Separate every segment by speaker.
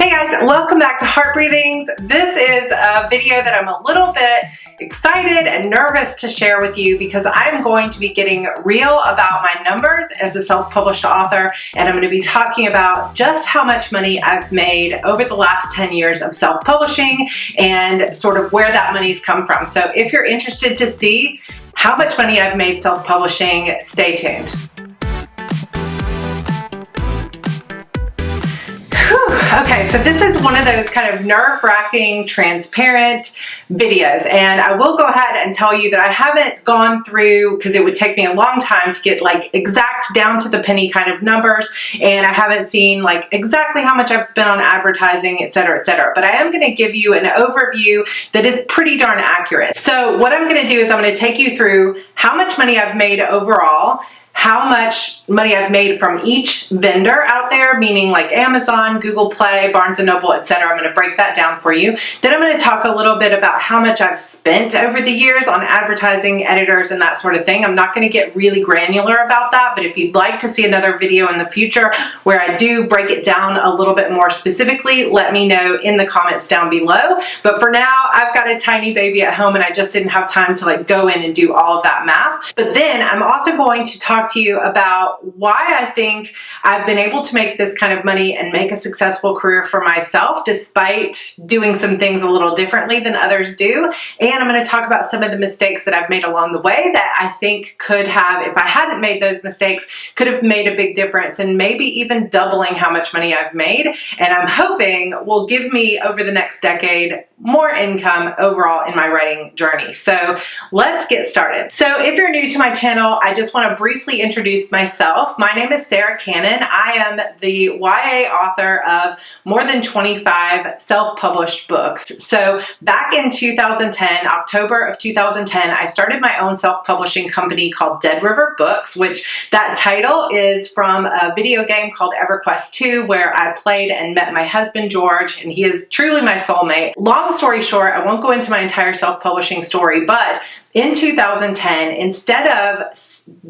Speaker 1: Hey guys, welcome back to Heart Breathings. This is a video that I'm a little bit excited and nervous to share with you because I'm going to be getting real about my numbers as a self-published author, and I'm going to be talking about just how much money I've made over the last 10 years of self-publishing and sort of where that money's come from. So if you're interested to see how much money I've made self-publishing, stay tuned. Okay, so this is one of those kind of nerve-wracking, transparent videos, and I will go ahead and tell you that I haven't gone through, because it would take me a long time to get like exact down to the penny kind of numbers, and I haven't seen like exactly how much I've spent on advertising, etc., etc. But I am going to give you an overview that is pretty darn accurate. So what I'm going to do is I'm going to take you through how much money I've made overall, how much money I've made from each vendor out there, meaning like Amazon, Google Play, Barnes & Noble, etc. I'm going to break that down for you. Then I'm going to talk a little bit about how much I've spent over the years on advertising, editors, and that sort of thing. I'm not going to get really granular about that, but if you'd like to see another video in the future where I do break it down a little bit more specifically, let me know in the comments down below. But for now, I've got a tiny baby at home and I just didn't have time to like go in and do all of that math. But then I'm also going to talk to you about why I think I've been able to make this kind of money and make a successful career for myself despite doing some things a little differently than others do. And I'm going to talk about some of the mistakes that I've made along the way that I think could have, if I hadn't made those mistakes, could have made a big difference and maybe even doubling how much money I've made. And I'm hoping will give me over the next decade more income overall in my writing journey. So let's get started. So if you're new to my channel, I just want to briefly introduce myself. My name is Sarah Cannon. I am the YA author of more than 25 self-published books. So back in 2010, October of 2010, I started my own self-publishing company called Dead River Books, which that title is from a video game called EverQuest 2, where I played and met my husband, George, and he is truly my soulmate. Long story short, I won't go into my entire self-publishing story, but in 2010, instead of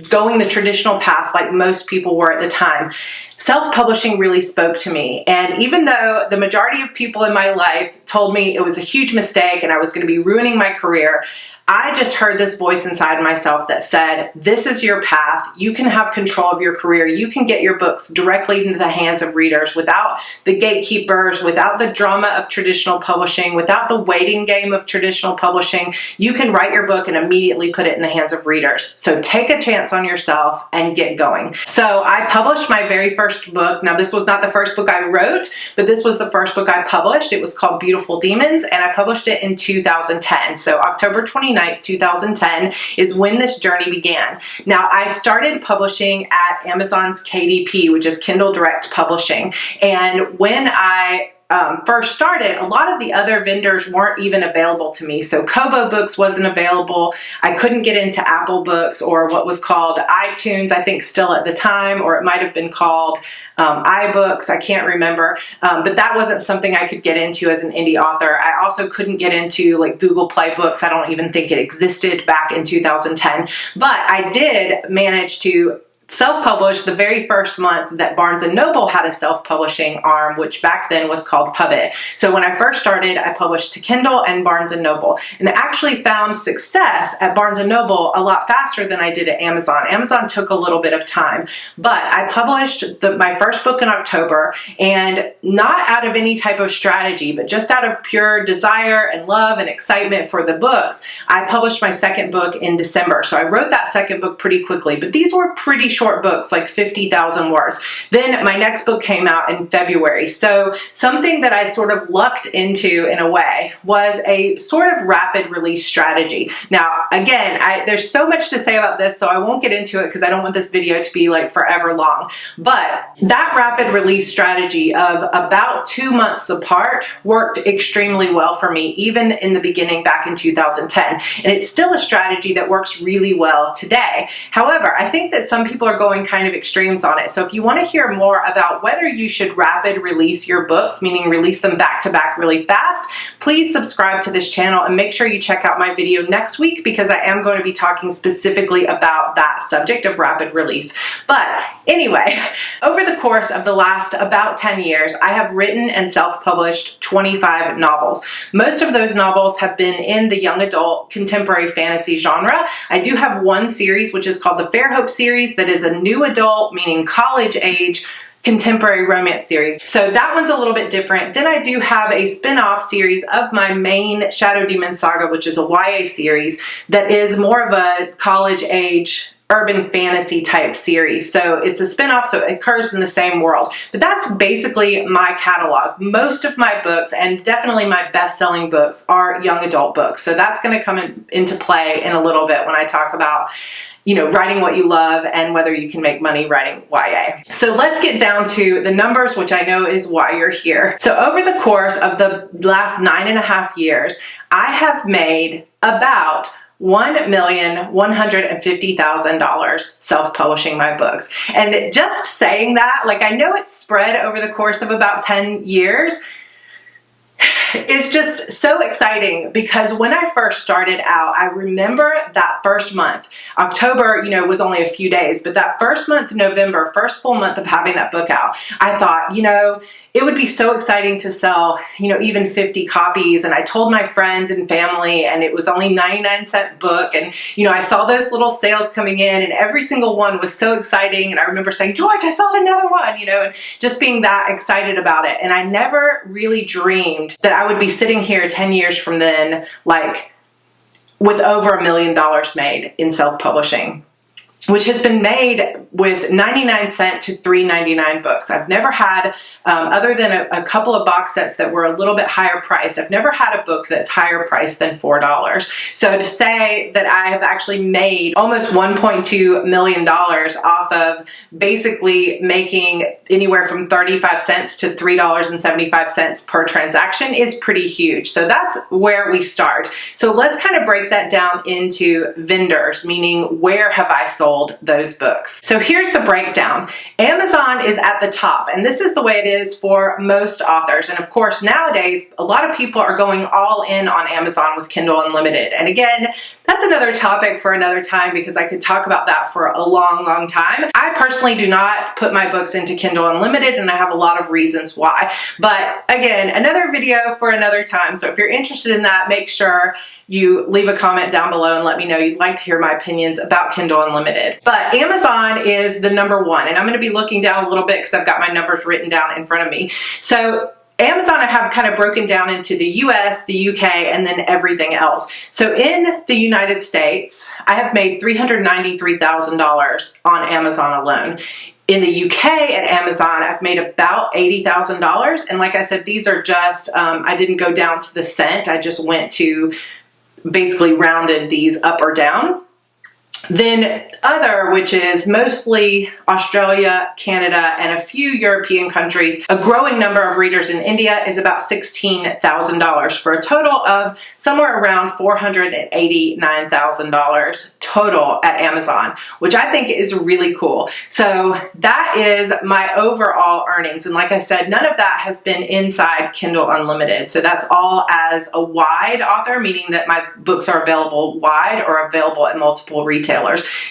Speaker 1: going the traditional path like most people were at the time, self-publishing really spoke to me. And even though the majority of people in my life told me it was a huge mistake and I was going to be ruining my career, I just heard this voice inside myself that said, this is your path. You can have control of your career. You can get your books directly into the hands of readers without the gatekeepers, without the drama of traditional publishing, without the waiting game of traditional publishing. You can write your book and immediately put it in the hands of readers. So take a chance on yourself and get going. So I published my very first book. Now, this was not the first book I wrote, but this was the first book I published. It was called Beautiful Demons, and I published it in 2010. So October 29th, 2010 is when this journey began. Now, I started publishing at Amazon's KDP, which is Kindle Direct Publishing. And when I first started, a lot of the other vendors weren't even available to me. So KOBO Books wasn't available. I couldn't get into Apple Books or what was called iTunes, I think still at the time, or it might have been called iBooks, I can't remember, but that wasn't something I could get into as an indie author. I also couldn't get into like Google Play Books. I don't even think it existed back in 2010, but I did manage to self-published the very first month that Barnes & Noble had a self-publishing arm, which back then was called Pubit. So when I first started, I published to Kindle and Barnes & Noble, and actually found success at Barnes & Noble a lot faster than I did at Amazon. Amazon took a little bit of time, but I published my first book in October, and not out of any type of strategy, but just out of pure desire and love and excitement for the books, I published my second book in December. So I wrote that second book pretty quickly, but these were pretty short books, like 50,000 words. Then my next book came out in February. So something that I sort of lucked into in a way was a sort of rapid release strategy. Now, again, there's so much to say about this, so I won't get into it because I don't want this video to be like forever long. But that rapid release strategy of about 2 months apart worked extremely well for me, even in the beginning back in 2010. And it's still a strategy that works really well today. However, I think that some people are going kind of extremes on it. So if you want to hear more about whether you should rapid release your books, meaning release them back to back really fast, please subscribe to this channel and make sure you check out my video next week, because I am going to be talking specifically about that subject of rapid release. But anyway, over the course of the last about 10 years, I have written and self-published 25 novels. Most of those novels have been in the young adult contemporary fantasy genre. I do have one series, which is called the Fairhope series, that is a new adult, meaning college age, contemporary romance series. So that one's a little bit different. Then I do have a spin-off series of my main Shadow Demon saga, which is a YA series that is more of a college age urban fantasy type series. So it's a spin-off, so it occurs in the same world. But that's basically my catalog. Most of my books, and definitely my best-selling books, are young adult books. So that's going to come into play in a little bit when I talk about, you know, writing what you love and whether you can make money writing YA. So let's get down to the numbers, which I know is why you're here. So over the course of the last 9.5 years, I have made about $1,150,000 self-publishing my books. And just saying that, like, I know it's spread over the course of about 10 years. It's just so exciting, because when I first started out, I remember that first month, October, you know, was only a few days, but that first month, November, first full month of having that book out, I thought, you know, it would be so exciting to sell, you know, even 50 copies. And I told my friends and family, and it was only 99-cent book. And, you know, I saw those little sales coming in, and every single one was so exciting. And I remember saying, George, I sold another one, you know, and just being that excited about it. And I never really dreamed that I would be sitting here 10 years from then, like, with over $1 million made in self-publishing, which has been made with 99-cent to $3.99 books. I've never had, other than a couple of box sets that were a little bit higher priced, I've never had a book that's higher priced than $4. So to say that I have actually made almost $1.2 million off of basically making anywhere from 35 cents to $3.75 per transaction is pretty huge. So that's where we start. So let's kind of break that down into vendors, meaning where have I sold those books. So here's the breakdown. Amazon is at the top, and this is the way it is for most authors. And of course, nowadays, a lot of people are going all in on Amazon with Kindle Unlimited. And again, that's another topic for another time, because I could talk about that for a long, long time. I personally do not put my books into Kindle Unlimited, and I have a lot of reasons why. But again, another video for another time. So if you're interested in that, make sure you leave a comment down below and let me know you'd like to hear my opinions about Kindle Unlimited. But Amazon is the number one, and I'm going to be looking down a little bit because I've got my numbers written down in front of me. So Amazon I have kind of broken down into the US, the UK, and then everything else. So in the United States, I have made $393,000 on Amazon alone. In the UK at Amazon, I've made about $80,000. And like I said, these are just, I didn't go down to the cent. I just went to basically rounded these up or down. Then other, which is mostly Australia, Canada, and a few European countries. A growing number of readers in India is about $16,000 for a total of somewhere around $489,000 total at Amazon, which I think is really cool. So that is my overall earnings. And like I said, none of that has been inside Kindle Unlimited. So that's all as a wide author, meaning that my books are available wide or available at multiple retailers.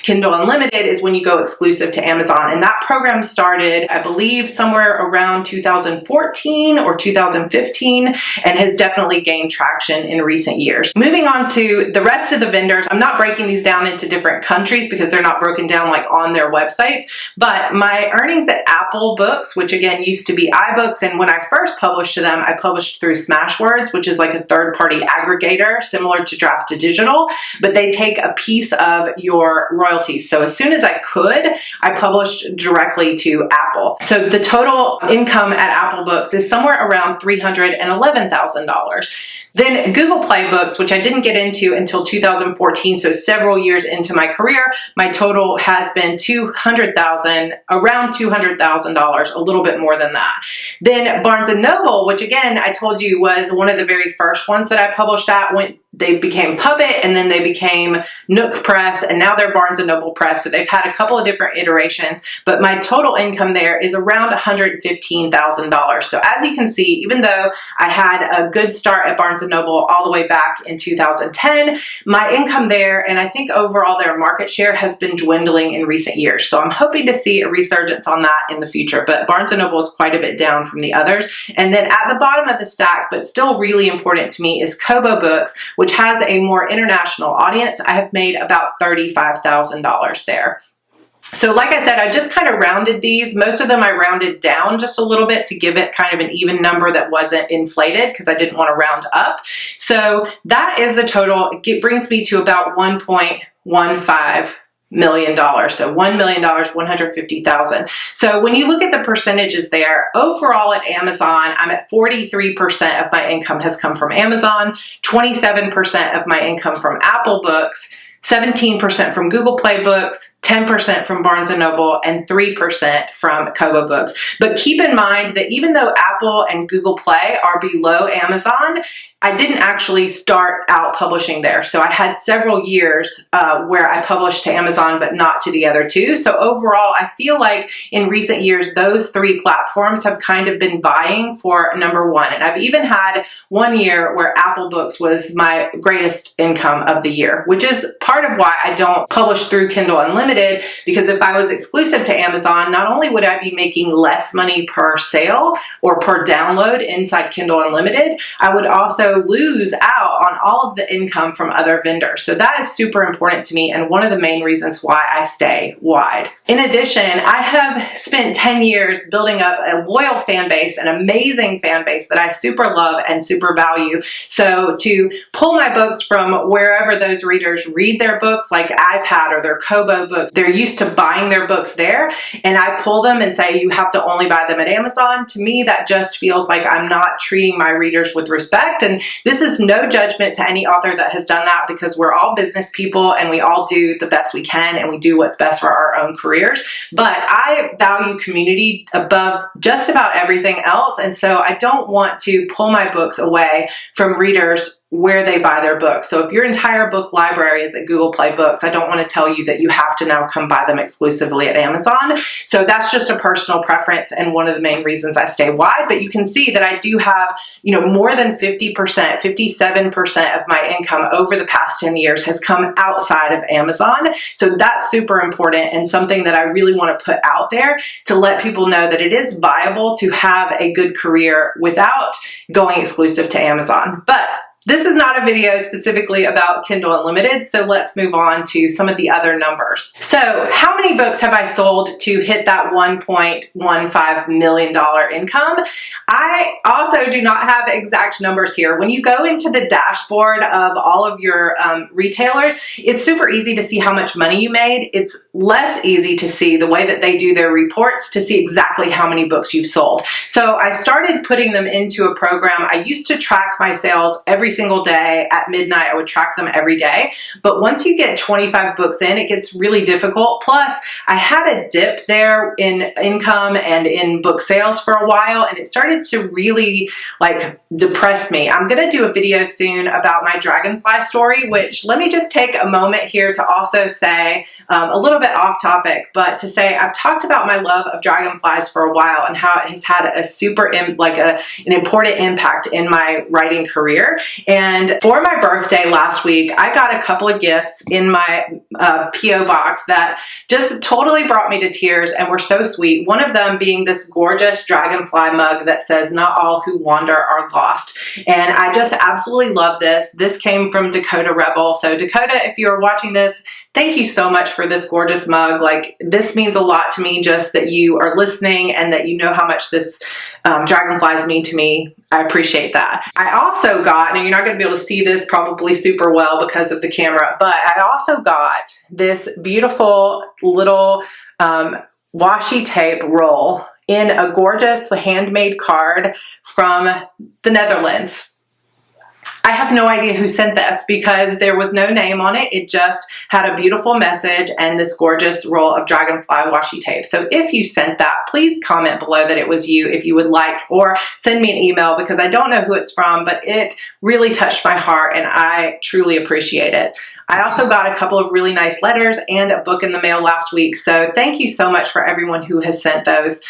Speaker 1: Kindle Unlimited is when you go exclusive to Amazon. And that program started, I believe, somewhere around 2014 or 2015 and has definitely gained traction in recent years. Moving on to the rest of the vendors, I'm not breaking these down into different countries because they're not broken down like on their websites, but my earnings at Apple Books, which again used to be iBooks, and when I first published to them, I published through Smashwords, which is like a third-party aggregator similar to Draft to Digital, but they take a piece of your royalties. So as soon as I could, I published directly to Apple. So the total income at Apple Books is somewhere around $311,000. Then Google Play Books, which I didn't get into until 2014, so several years years into my career, my total has been $200,000, around $200,000, a little bit more than that. Then Barnes & Noble, which again, I told you was one of the very first ones that I published at, they became Puppet, and then they became Nook Press, and now they're Barnes & Noble Press. So they've had a couple of different iterations, but my total income there is around $115,000. So as you can see, even though I had a good start at Barnes & Noble all the way back in 2010, my income there, and I think overall their market share, has been dwindling in recent years. So I'm hoping to see a resurgence on that in the future, but Barnes & Noble is quite a bit down from the others. And then at the bottom of the stack, but still really important to me, is KOBO Books, which has a more international audience. I have made about $35,000 there. So like I said, I just kind of rounded these. Most of them I rounded down just a little bit to give it kind of an even number that wasn't inflated, because I didn't want to round up. So that is the total. It brings me to about $1.15 million. So $1 million, 150,000. So when you look at the percentages there, overall at Amazon, I'm at 43% of my income has come from Amazon, 27% of my income from Apple Books, 17% from Google Play Books, 10% from Barnes & Noble, and 3% from KOBO Books. But keep in mind that even though Apple and Google Play are below Amazon, I didn't actually start out publishing there. So I had several years where I published to Amazon, but not to the other two. So overall, I feel like in recent years, those three platforms have kind of been vying for number one. And I've even had one year where Apple Books was my greatest income of the year, which is part of why I don't publish through Kindle Unlimited, because if I was exclusive to Amazon, not only would I be making less money per sale or per download inside Kindle Unlimited, I would also lose out on all of the income from other vendors. So that is super important to me, and one of the main reasons why I stay wide. In addition, I have spent 10 years building up a loyal fan base, an amazing fan base that I super love and super value. So to pull my books from wherever those readers read their books, like iPad or their KOBO books, they're used to buying their books there, and I pull them and say, you have to only buy them at Amazon. To me, that just feels like I'm not treating my readers with respect. And this is no judgment to any author that has done that, because we're all business people and we all do the best we can and we do what's best for our own careers. But I value community above just about everything else. And so I don't want to pull my books away from readers where they buy their books. So if your entire book library is at Google Play Books, I don't want to tell you that you have to now come buy them exclusively at Amazon. So that's just a personal preference and one of the main reasons I stay wide. But you can see that I do have, more than 50%, 57% of my income over the past 10 years has come outside of Amazon. So that's super important and something that I really want to put out there to let people know that it is viable to have a good career without going exclusive to Amazon. But this is not a video specifically about Kindle Unlimited, so let's move on to some of the other numbers. So how many books have I sold to hit that $1.15 million income? I also do not have exact numbers here. When you go into the dashboard of all of your retailers, it's super easy to see how much money you made. It's less easy to see the way that they do their reports to see exactly how many books you've sold. So I started putting them into a program. I used to track my sales every single day at midnight. I would track them every day. But once you get 25 books in, it gets really difficult. Plus, I had a dip there in income and in book sales for a while, and it started to really depress me. I'm going to do a video soon about my Dragonfly story, which let me just take a moment here to also say a little bit off topic, but to say I've talked about my love of dragonflies for a while and how it has had a an important impact in my writing career. And for my birthday last week, I got a couple of gifts in my P.O. box that just totally brought me to tears and were so sweet. One of them being this gorgeous dragonfly mug that says, "Not all who wander are lost." And I just absolutely love this. This came from Dakota Rebel. So Dakota, if you're watching this, thank you so much for this gorgeous mug. This means a lot to me, just that you are listening and that you know how much this dragonflies mean to me. I appreciate that. I also got, now you're not going to be able to see this probably super well because of the camera, but I also got this beautiful little washi tape roll in a gorgeous handmade card from the Netherlands. I have no idea who sent this because there was no name on it. It just had a beautiful message and this gorgeous roll of Dragonfly washi tape. So if you sent that, please comment below that it was you if you would like, or send me an email because I don't know who it's from, but it really touched my heart and I truly appreciate it. I also got a couple of really nice letters and a book in the mail last week. So thank you so much for everyone who has sent those.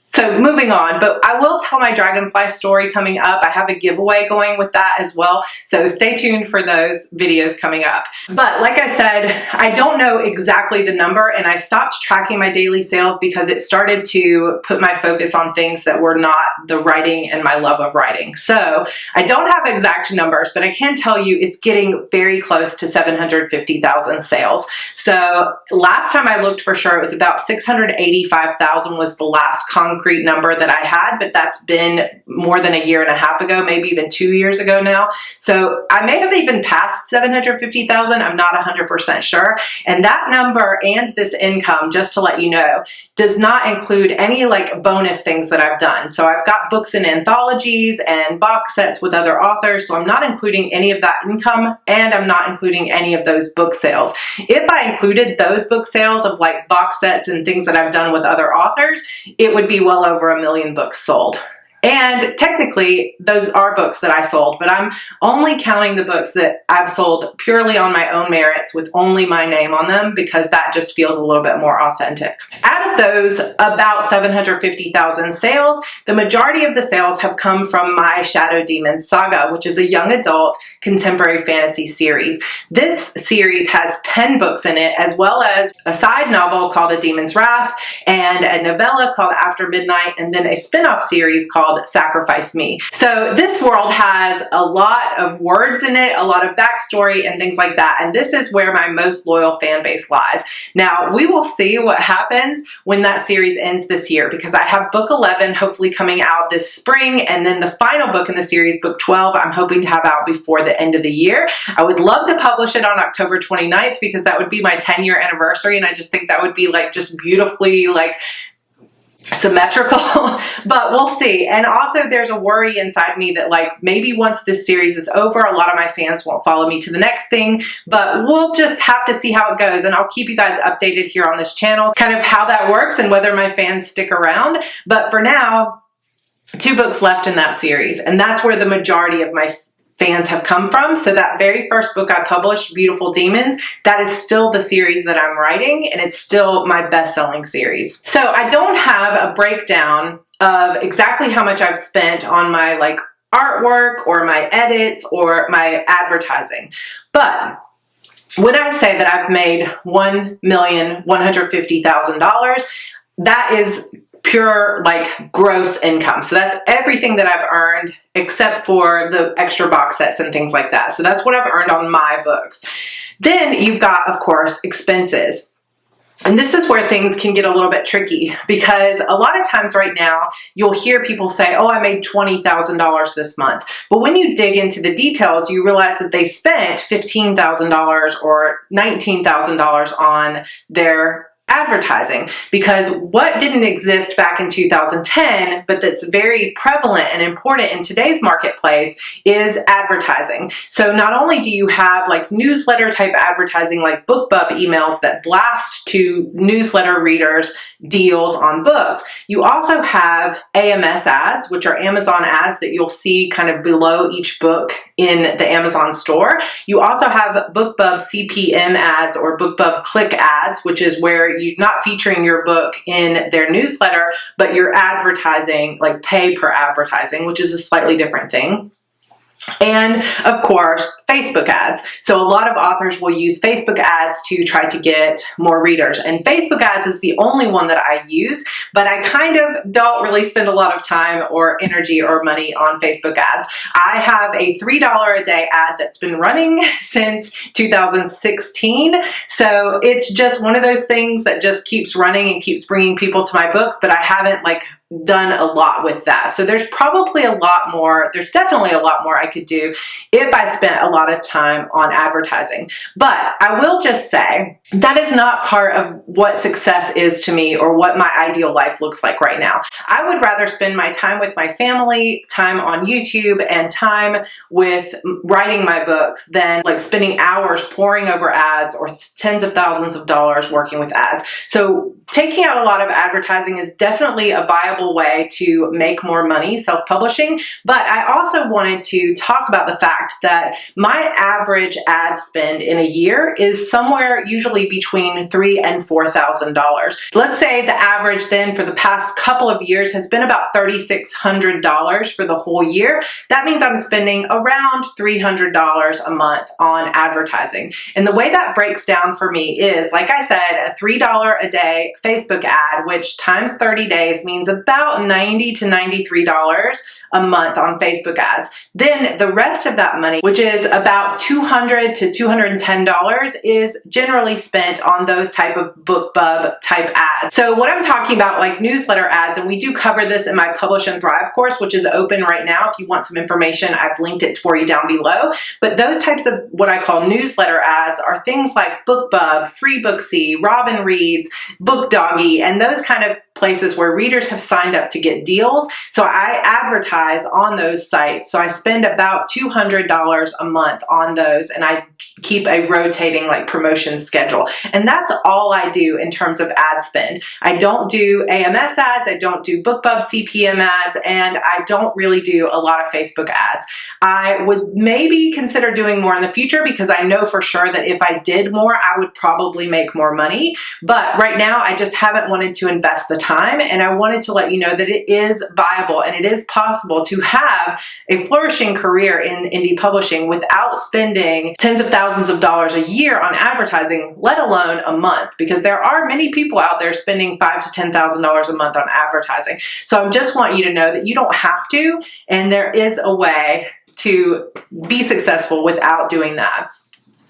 Speaker 1: So moving on, but I will tell my Dragonfly story coming up. I have a giveaway going with that as well. So stay tuned for those videos coming up. But like I said, I don't know exactly the number and I stopped tracking my daily sales because it started to put my focus on things that were not the writing and my love of writing. So I don't have exact numbers, but I can tell you it's getting very close to 750,000 sales. So last time I looked for sure, it was about 685,000 was the last concrete number that I had, but that's been more than a year and a half ago, maybe even 2 years ago now. So I may have even passed 750,000. I'm not 100% sure. And that number and this income, just to let you know, does not include any like bonus things that I've done. So I've got books in anthologies and box sets with other authors. So I'm not including any of that income and I'm not including any of those book sales. If I included those book sales of like box sets and things that I've done with other authors, it would be well over 1 million books sold. And technically, those are books that I sold, but I'm only counting the books that I've sold purely on my own merits with only my name on them because that just feels a little bit more authentic. Out of those about 750,000 sales, the majority of the sales have come from my Shadow Demons saga, which is a young adult contemporary fantasy series. This series has 10 books in it, as well as a side novel called A Demon's Wrath and a novella called After Midnight, and then a spin-off series called Sacrifice Me. So this world has a lot of words in it, a lot of backstory and things like that. And this is where my most loyal fan base lies. Now we will see what happens when that series ends this year because I have book 11 hopefully coming out this spring. And then the final book in the series, book 12, I'm hoping to have out before the end of the year. I would love to publish it on October 29th because that would be my 10-year anniversary. And I just think that would be like just beautifully like symmetrical, but we'll see. And also there's a worry inside me that like maybe once this series is over, a lot of my fans won't follow me to the next thing, but we'll just have to see how it goes. And I'll keep you guys updated here on this channel, kind of how that works and whether my fans stick around. But for now, 2 books left in that series. And that's where the majority of my fans have come from. So that very first book I published, Beautiful Demons, that is still the series that I'm writing and it's still my best-selling series. So I don't have a breakdown of exactly how much I've spent on my like artwork or my edits or my advertising. But when I say that I've made $1,150,000, that is pure like gross income. So that's everything that I've earned except for the extra box sets and things like that. So that's what I've earned on my books. Then you've got, of course, expenses. And this is where things can get a little bit tricky because a lot of times right now, you'll hear people say, oh, I made $20,000 this month. But when you dig into the details, you realize that they spent $15,000 or $19,000 on their advertising, because what didn't exist back in 2010, but that's very prevalent and important in today's marketplace is advertising. So not only do you have like newsletter type advertising like BookBub emails that blast to newsletter readers deals on books, you also have AMS ads, which are Amazon ads that you'll see kind of below each book in the Amazon store. You also have BookBub CPM ads or BookBub click ads, which is where you're not featuring your book in their newsletter, but you're advertising, like pay per advertising, which is a slightly different thing. And of course, Facebook ads. So a lot of authors will use Facebook ads to try to get more readers. And Facebook ads is the only one that I use, but I kind of don't really spend a lot of time or energy or money on Facebook ads. I have a $3 a day ad that's been running since 2016. So it's just one of those things that just keeps running and keeps bringing people to my books, but I haven't like done a lot with that. So there's probably a lot more, there's definitely a lot more I could do if I spent a lot of time on advertising. But I will just say that is not part of what success is to me or what my ideal life looks like right now. I would rather spend my time with my family, time on YouTube, and time with writing my books than like spending hours poring over ads or tens of thousands of dollars working with ads. So taking out a lot of advertising is definitely a viable way to make more money self-publishing, but I also wanted to talk about the fact that my average ad spend in a year is somewhere usually between $3,000 and $4,000. Let's say the average then for the past couple of years has been about $3,600 for the whole year. That means I'm spending around $300 a month on advertising. And the way that breaks down for me is, like I said, a $3 a day Facebook ad, which times 30 days means about $90 to $93 a month on Facebook ads. Then the rest of that money, which is about $200 to $210, is generally spent on those type of BookBub type ads. So what I'm talking about, like newsletter ads, and we do cover this in my Publish and Thrive course, which is open right now. If you want some information, I've linked it for you down below. But those types of what I call newsletter ads are things like BookBub, FreeBooksy, Robin Reads, BookDoggy, and those kind of places where readers have signed up to get deals. So I advertise on those sites. So I spend about $200 a month on those, and I keep a rotating like promotion schedule. And that's all I do in terms of ad spend. I don't do AMS ads, I don't do BookBub CPM ads, and I don't really do a lot of Facebook ads. I would maybe consider doing more in the future because I know for sure that if I did more, I would probably make more money. But right now, I just haven't wanted to invest the time, and I wanted to let you know that it is viable and it is possible to have a flourishing career in indie publishing without spending tens of thousands of dollars a year on advertising, let alone a month, because there are many people out there spending $5,000 to $10,000 a month on advertising. So I just want you to know that you don't have to, and there is a way to be successful without doing that.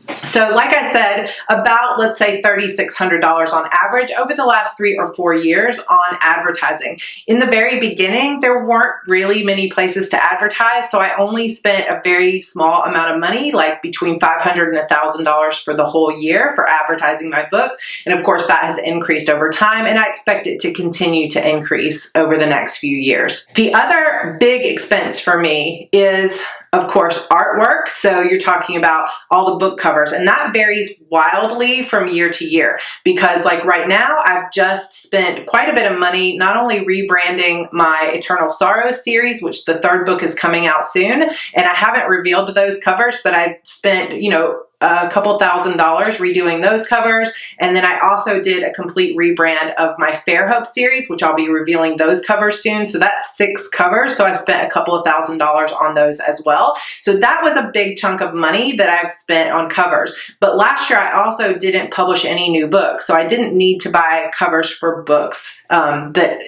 Speaker 1: So like I said, about, let's say, $3,600 on average over the last 3 or 4 years on advertising. In the very beginning, there weren't really many places to advertise, so I only spent a very small amount of money, like between $500 and $1,000 for the whole year for advertising my books. And of course, that has increased over time, and I expect it to continue to increase over the next few years. The other big expense for me is, of course, artwork. So you're talking about all the book covers, and that varies wildly from year to year because like right now, I've just spent quite a bit of money not only rebranding my Eternal Sorrows series, which the 3rd book is coming out soon, and I haven't revealed those covers, but I spent, a couple $1,000 redoing those covers. And then I also did a complete rebrand of my Fairhope series, which I'll be revealing those covers soon. So that's 6 covers. So I spent a couple of $1,000 on those as well. So that was a big chunk of money that I've spent on covers. But last year I also didn't publish any new books. So I didn't need to buy covers for books that,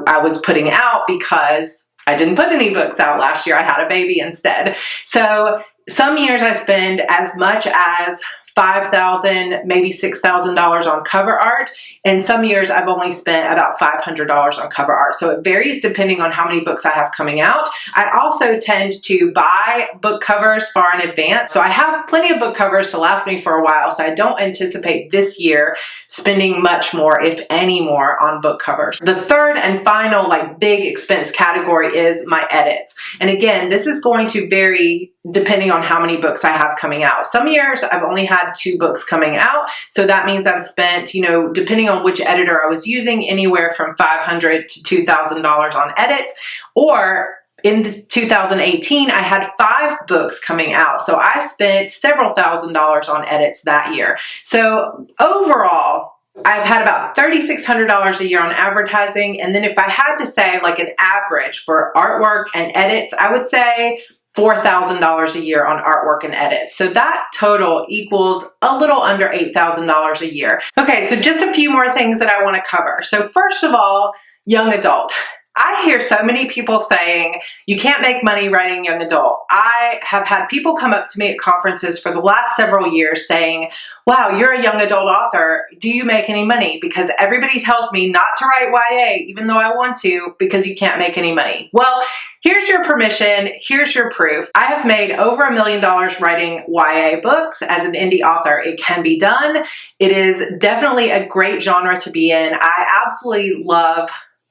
Speaker 1: I was putting out because I didn't put any books out last year. I had a baby instead. So some years I spend as much as $5,000, maybe $6,000 on cover art. And some years I've only spent about $500 on cover art. So it varies depending on how many books I have coming out. I also tend to buy book covers far in advance. So I have plenty of book covers to last me for a while. So I don't anticipate this year spending much more, if any more, on book covers. The third and final big expense category is my edits. And again, this is going to vary depending on how many books I have coming out. Some years I've only had 2 books coming out. So that means I've spent, depending on which editor I was using, anywhere from $500 to $2,000 on edits. Or in 2018, I had 5 books coming out. So I spent several $1,000s on edits that year. So overall, I've had about $3,600 a year on advertising. And then if I had to say an average for artwork and edits, I would say $4,000 a year on artwork and edits. So that total equals a little under $8,000 a year. Okay, so just a few more things that I want to cover. So first of all, young adult. I hear so many people saying, you can't make money writing young adult. I have had people come up to me at conferences for the last several years saying, wow, you're a young adult author. Do you make any money? Because everybody tells me not to write YA, even though I want to, because you can't make any money. Well, here's your permission. Here's your proof. I have made over $1 million writing YA books as an indie author. It can be done. It is definitely a great genre to be in. I absolutely love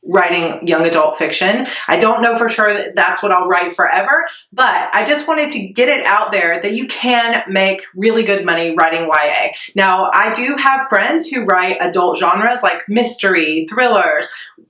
Speaker 1: writing young adult fiction. I don't know for sure that that's what I'll write forever, but I just wanted to get it out there that you can make really good money writing YA. Now, I do have friends who write adult genres like mystery, thrillers,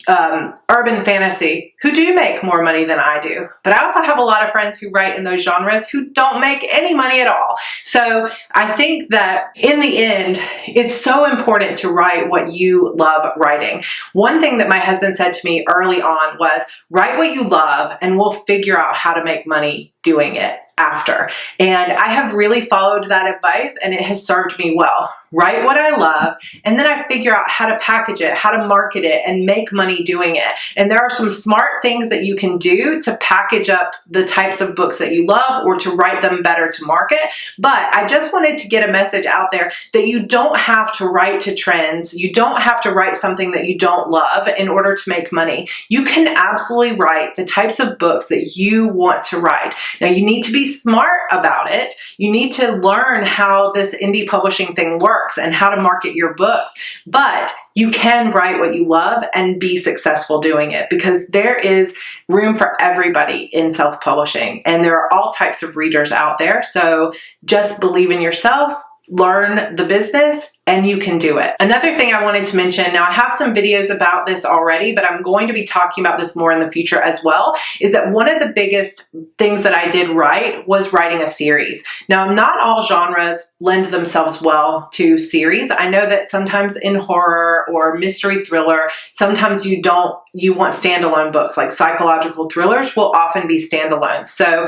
Speaker 1: urban fantasy, who do make more money than I do. But I also have a lot of friends who write in those genres who don't make any money at all. So I think that in the end, it's so important to write what you love writing. One thing that my husband said to me early on was, write what you love and we'll figure out how to make money doing it after. And I have really followed that advice and it has served me well. Write what I love, and then I figure out how to package it, how to market it, and make money doing it. And there are some smart things that you can do to package up the types of books that you love or to write them better to market. But I just wanted to get a message out there that you don't have to write to trends. You don't have to write something that you don't love in order to make money. You can absolutely write the types of books that you want to write. Now, you need to be smart about it. You need to learn how this indie publishing thing works and how to market your books, but you can write what you love and be successful doing it, because there is room for everybody in self-publishing and there are all types of readers out there. So just believe in yourself, learn the business, and you can do it. Another thing I wanted to mention, now I have some videos about this already, but I'm going to be talking about this more in the future as well, is that one of the biggest things that I did right was writing a series. Now, not all genres lend themselves well to series. I know that sometimes in horror or mystery thriller, sometimes you want standalone books, like psychological thrillers will often be standalone. So,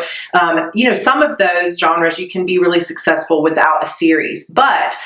Speaker 1: some of those genres you can be really successful without a series, but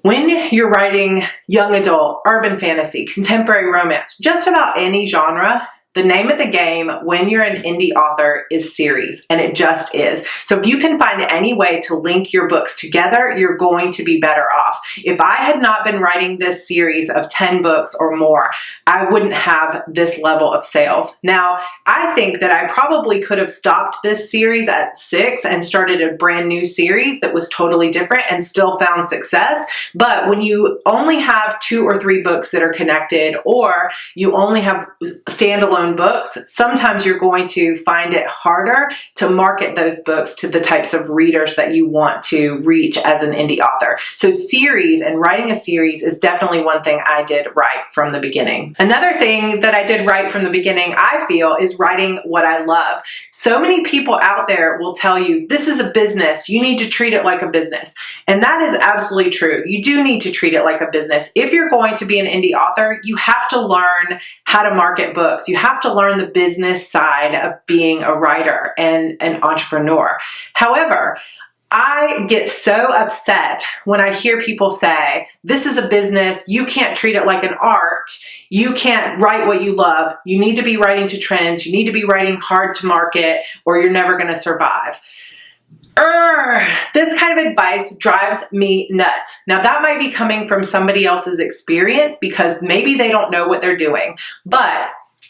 Speaker 1: when you're writing young adult, urban fantasy, contemporary romance, just about any genre, the name of the game when you're an indie author is series, and it just is. So if you can find any way to link your books together, you're going to be better off. If I had not been writing this series of 10 books or more, I wouldn't have this level of sales. Now, I think that I probably could have stopped this series at 6 and started a brand new series that was totally different and still found success. But when you only have 2 or 3 books that are connected, or you only have standalone books, sometimes you're going to find it harder to market those books to the types of readers that you want to reach as an indie author. So series and writing a series is definitely one thing I did right from the beginning. Another thing that I did right from the beginning, I feel, is writing what I love. So many people out there will tell you, this is a business, you need to treat it like a business. And that is absolutely true. You do need to treat it like a business. If you're going to be an indie author, you have to learn how to market books. You have to learn the business side of being a writer and an entrepreneur. However, I get so upset when I hear people say, this is a business, you can't treat it like an art, you can't write what you love, you need to be writing to trends, you need to be writing hard to market, or you're never going to survive. This kind of advice drives me nuts. Now, that might be coming from somebody else's experience because maybe they don't know what they're doing, but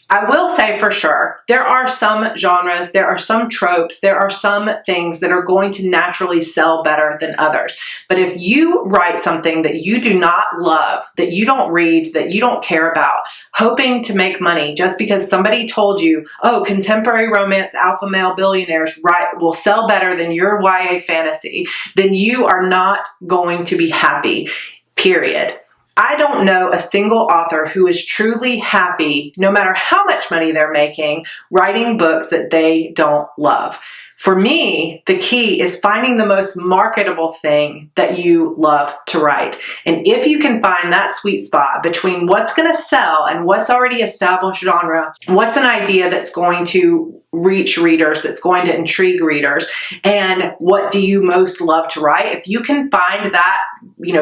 Speaker 1: I will say for sure, there are some genres, there are some tropes, there are some things that are going to naturally sell better than others. But if you write something that you do not love, that you don't read, that you don't care about, hoping to make money just because somebody told you, oh, contemporary romance alpha male billionaires will sell better than your YA fantasy, then you are not going to be happy, period. I don't know a single author who is truly happy, no matter how much money they're making, writing books that they don't love. For me, the key is finding the most marketable thing that you love to write. And if you can find that sweet spot between what's going to sell and what's already established genre, what's an idea that's going to reach readers, that's going to intrigue readers, and what do you most love to write, if you can find that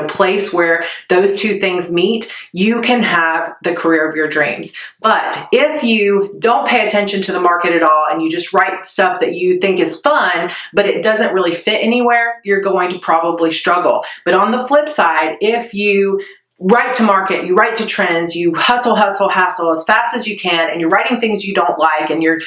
Speaker 1: place where those two things meet, you can have the career of your dreams. But if you don't pay attention to the market at all and you just write stuff that you think is fun, but it doesn't really fit anywhere, you're going to probably struggle. But on the flip side, if you write to market, you write to trends, you hustle as fast as you can, and you're writing things you don't like, and you're,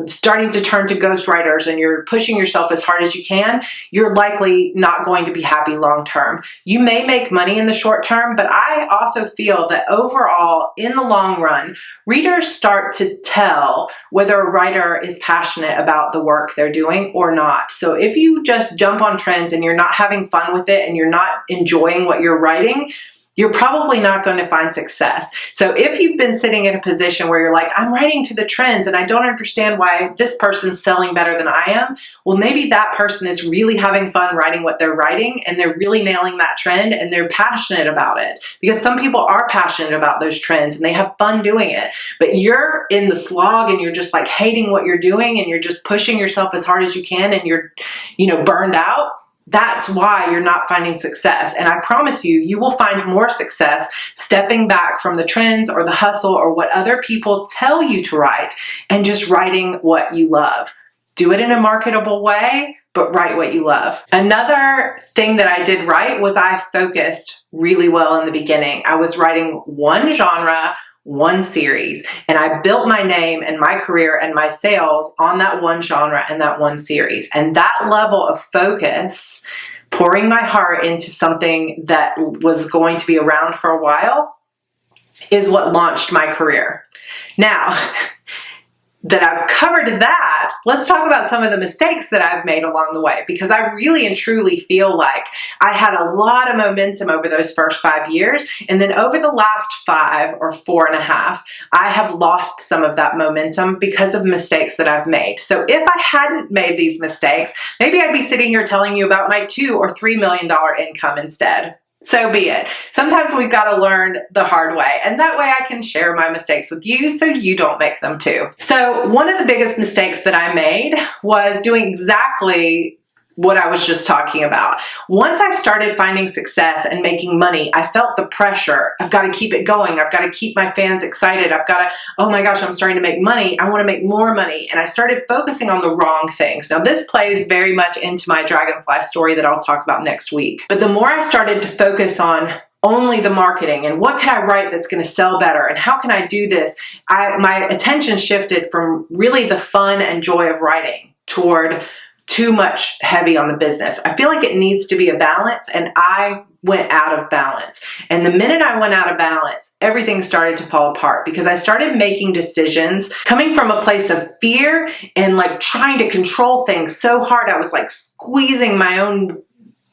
Speaker 1: starting to turn to ghostwriters, and you're pushing yourself as hard as you can, you're likely not going to be happy long term. You may make money in the short term, but I also feel that overall, in the long run, readers start to tell whether a writer is passionate about the work they're doing or not. So if you just jump on trends and you're not having fun with it and you're not enjoying what you're writing, you're probably not going to find success. So if you've been sitting in a position where you're like, I'm writing to the trends and I don't understand why this person's selling better than I am, well, maybe that person is really having fun writing what they're writing and they're really nailing that trend and they're passionate about it. Because some people are passionate about those trends and they have fun doing it. But you're in the slog and you're just like hating what you're doing and you're just pushing yourself as hard as you can and you're, burned out. That's why you're not finding success. And I promise you, you will find more success stepping back from the trends or the hustle or what other people tell you to write and just writing what you love. Do it in a marketable way, but write what you love. Another thing that I did right was I focused really well in the beginning. I was writing one genre, one series, and I built my name and my career and my sales on that one genre and that one series. And that level of focus, pouring my heart into something that was going to be around for a while, is what launched my career. Now, that I've covered that, let's talk about some of the mistakes that I've made along the way, because I really and truly feel like I had a lot of momentum over those first 5 years. And then over the last 5 or 4.5, I have lost some of that momentum because of mistakes that I've made. So if I hadn't made these mistakes, maybe I'd be sitting here telling you about my $2 or $3 million income instead. So be it. Sometimes we've got to learn the hard way, and that way I can share my mistakes with you so you don't make them too. So one of the biggest mistakes that I made was doing exactly what I was just talking about. Once I started finding success and making money, I felt the pressure. I've got to keep it going. I've got to keep my fans excited. I've got to, oh my gosh, I'm starting to make money. I want to make more money. And I started focusing on the wrong things. Now this plays very much into my dragonfly story that I'll talk about next week. But the more I started to focus on only the marketing and what can I write that's going to sell better and how can I do this, my attention shifted from really the fun and joy of writing toward too much heavy on the business. I feel like it needs to be a balance, and I went out of balance. And the minute I went out of balance, everything started to fall apart because I started making decisions coming from a place of fear and like trying to control things so hard. I was like squeezing my own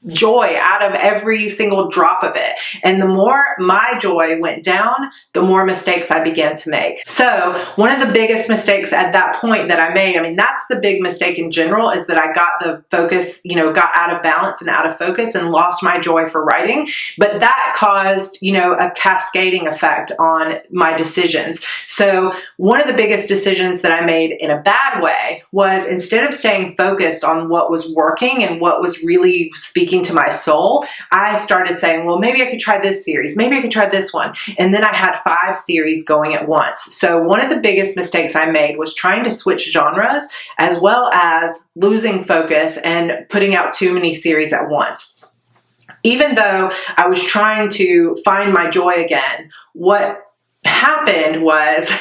Speaker 1: joy out of every single drop of it. And the more my joy went down, the more mistakes I began to make. So one of the biggest mistakes at that point that I made, that's the big mistake in general, is that I got the focus, got out of balance and out of focus and lost my joy for writing. But that caused, a cascading effect on my decisions. So one of the biggest decisions that I made in a bad way was, instead of staying focused on what was working and what was really speaking to my soul, I started saying, well, maybe I could try this series. Maybe I could try this one. And then I had 5 series going at once. So one of the biggest mistakes I made was trying to switch genres, as well as losing focus and putting out too many series at once. Even though I was trying to find my joy again, what happened was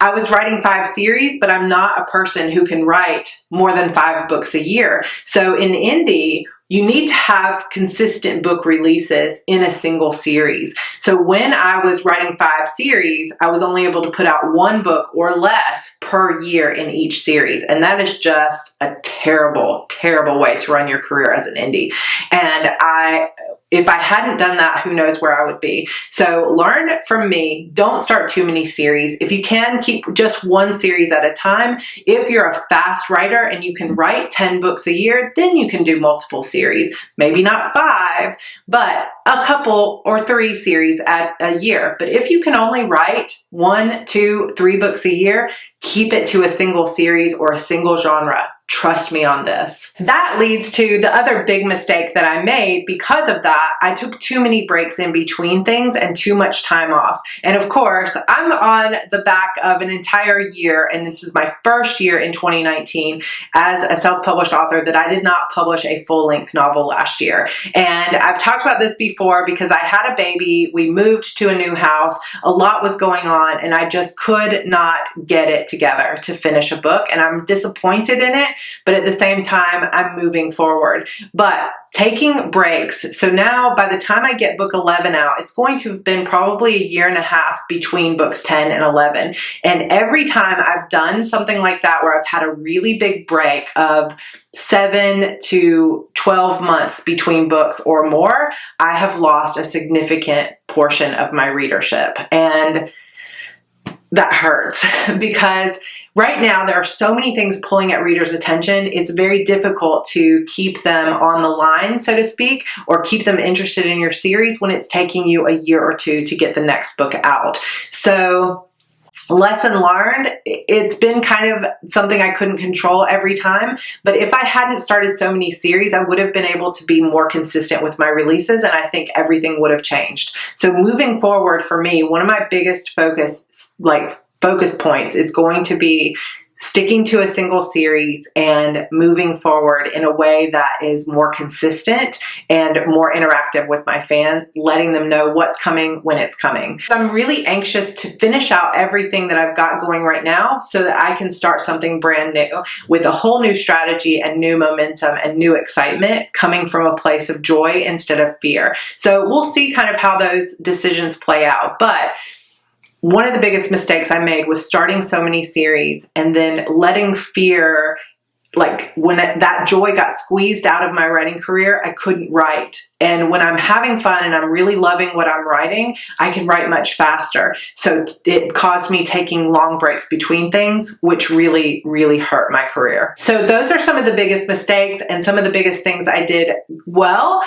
Speaker 1: I was writing 5 series, but I'm not a person who can write more than 5 books a year. So in indie, you need to have consistent book releases in a single series. So when I was writing 5 series, I was only able to put out 1 book or less per year in each series. And that is just a terrible, terrible way to run your career as an indie. And if I hadn't done that, who knows where I would be. So learn from me. Don't start too many series. If you can, keep just 1 series at a time. If you're a fast writer and you can write 10 books a year, then you can do multiple series. Maybe not 5, but a couple or 3 series at a year. But if you can only write 1, 2, 3 books a year, keep it to a single series or a single genre. trust me on this. That leads to the other big mistake that I made. Because of that, I took too many breaks in between things and too much time off. And of course, I'm on the back of an entire year, and this is my first year in 2019 as a self-published author that I did not publish a full-length novel last year. And I've talked about this before because I had a baby, we moved to a new house, a lot was going on, and I just could not get it together to finish a book. And I'm disappointed in it, but at the same time, I'm moving forward. But taking breaks. So now by the time I get book 11 out, it's going to have been probably a year and a half between books 10 and 11. And every time I've done something like that where I've had a really big break of 7 to 12 months between books or more, I have lost a significant portion of my readership. And that hurts because right now there are so many things pulling at readers' attention. It's very difficult to keep them on the line, so to speak, or keep them interested in your series when it's taking you a year or two to get the next book out. So lesson learned, it's been kind of something I couldn't control every time, but if I hadn't started so many series, I would have been able to be more consistent with my releases, and I think everything would have changed. So moving forward for me, one of my biggest focus points is going to be sticking to a single series and moving forward in a way that is more consistent and more interactive with my fans, letting them know what's coming when it's coming. I'm really anxious to finish out everything that I've got going right now so that I can start something brand new with a whole new strategy and new momentum and new excitement coming from a place of joy instead of fear. So we'll see kind of how those decisions play out. But one of the biggest mistakes I made was starting so many series and then letting fear, like when that joy got squeezed out of my writing career, I couldn't write. And when I'm having fun and I'm really loving what I'm writing, I can write much faster. So it caused me taking long breaks between things, which really, really hurt my career. So those are some of the biggest mistakes and some of the biggest things I did well.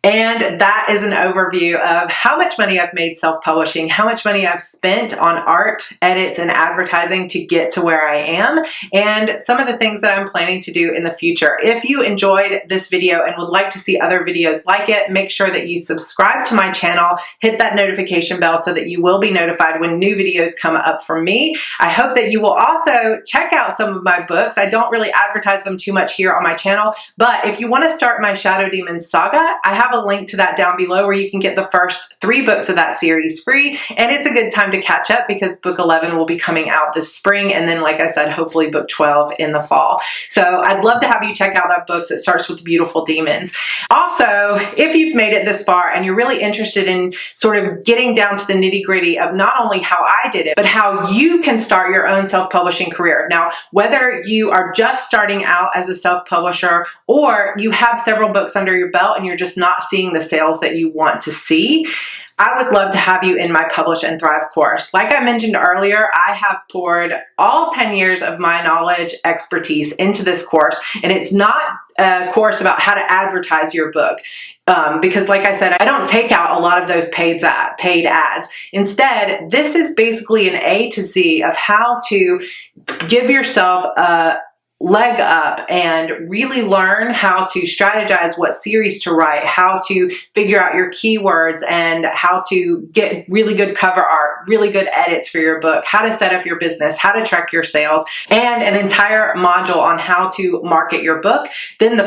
Speaker 1: And that is an overview of how much money I've made self-publishing, how much money I've spent on art, edits, and advertising to get to where I am, and some of the things that I'm planning to do in the future. If you enjoyed this video and would like to see other videos like it, make sure that you subscribe to my channel, hit that notification bell so that you will be notified when new videos come up from me. I hope that you will also check out some of my books. I don't really advertise them too much here on my channel, but if you want to start my Shadow Demons saga, I have a link to that down below where you can get the first 3 books of that series free, and it's a good time to catch up because book 11 will be coming out this spring, and then like I said, hopefully book 12 in the fall. So I'd love to have you check out that book that starts with Beautiful Demons. Also, if you've made it this far and you're really interested in sort of getting down to the nitty-gritty of not only how I did it, but how you can start your own self-publishing career. Now, whether you are just starting out as a self-publisher or you have several books under your belt and you're just not seeing the sales that you want to see, I would love to have you in my Publish and Thrive course. Like I mentioned earlier, I have poured all 10 years of my knowledge, expertise into this course, and it's not a course about how to advertise your book. Because like I said, I don't take out a lot of those paid ads. Instead, this is basically an A to Z of how to give yourself a leg up and really learn how to strategize what series to write, how to figure out your keywords, and how to get really good cover art, really good edits for your book, how to set up your business, how to track your sales, and an entire module on how to market your book. Then the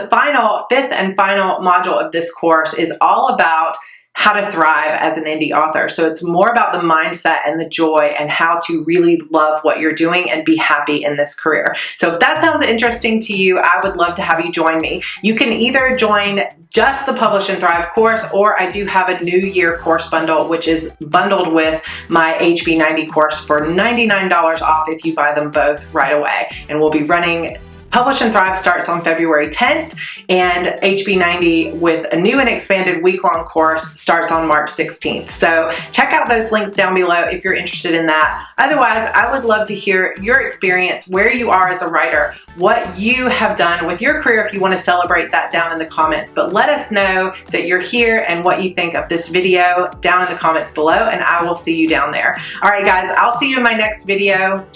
Speaker 1: fifth and final module of this course is all about how to thrive as an indie author. So it's more about the mindset and the joy and how to really love what you're doing and be happy in this career. So if that sounds interesting to you, I would love to have you join me. You can either join just the Publish and Thrive course, or I do have a New Year course bundle, which is bundled with my HB90 course for $99 off if you buy them both right away. And we'll be running Publish and Thrive starts on February 10th, and HB90 with a new and expanded week-long course starts on March 16th. So check out those links down below if you're interested in that. Otherwise, I would love to hear your experience, where you are as a writer, what you have done with your career if you want to celebrate that down in the comments. But let us know that you're here and what you think of this video down in the comments below, and I will see you down there. All right, guys, I'll see you in my next video.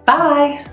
Speaker 1: Bye.